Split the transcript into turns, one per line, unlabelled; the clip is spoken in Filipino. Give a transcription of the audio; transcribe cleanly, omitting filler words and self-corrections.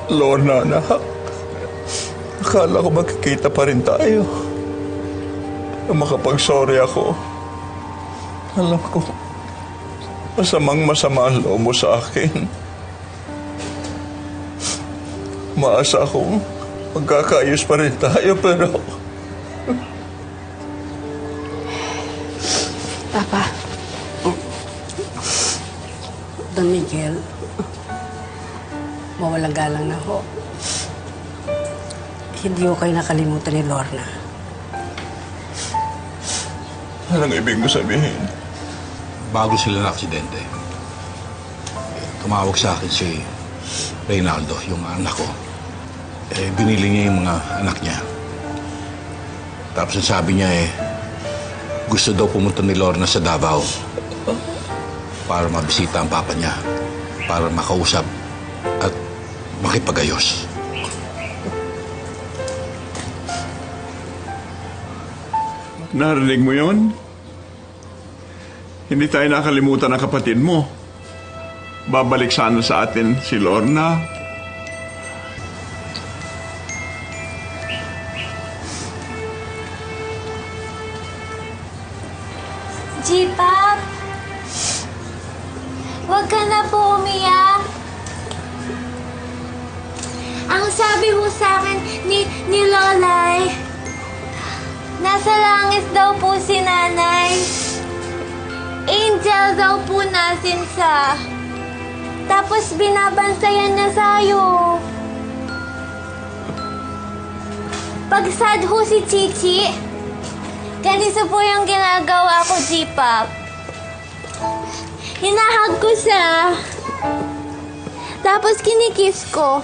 Lorna, anak. Akala ko magkikita pa rin tayo. Makapag-sorry ako. Alam ko, masama ang loob mo sa akin. Maasa akong magkakaayos pa rin tayo, pero...
Papa. Don Miguel, mawalang galang na ho. Hindi ko kayo nakalimutan ni Lorna.
Anong ibig mo sabihin?
Bago sila na-aksidente, tumawag sa akin si Reynaldo, yung anak ko. Binili niya yung mga anak niya. Tapos sabi niya gusto daw pumunta ni Lorna sa Davao para mabisita ang papa niya, para makausap at makipagayos.
Narinig mo yun? Hindi tayo nakalimutan ng kapatid mo. Babalik sana sa atin si Lorna.
G-Pop! Huwag ka na po umiyak. Ang sabi mo sa akin ni Lolay, nasa langit daw po si Nanay. Angel daw po natin sa. Tapos binabantayan niya sa'yo. Pag sad ho si Chichi, ganito po yung ginagawa ko, G-Pop. Hinahag ko siya. Tapos kinikiss ko.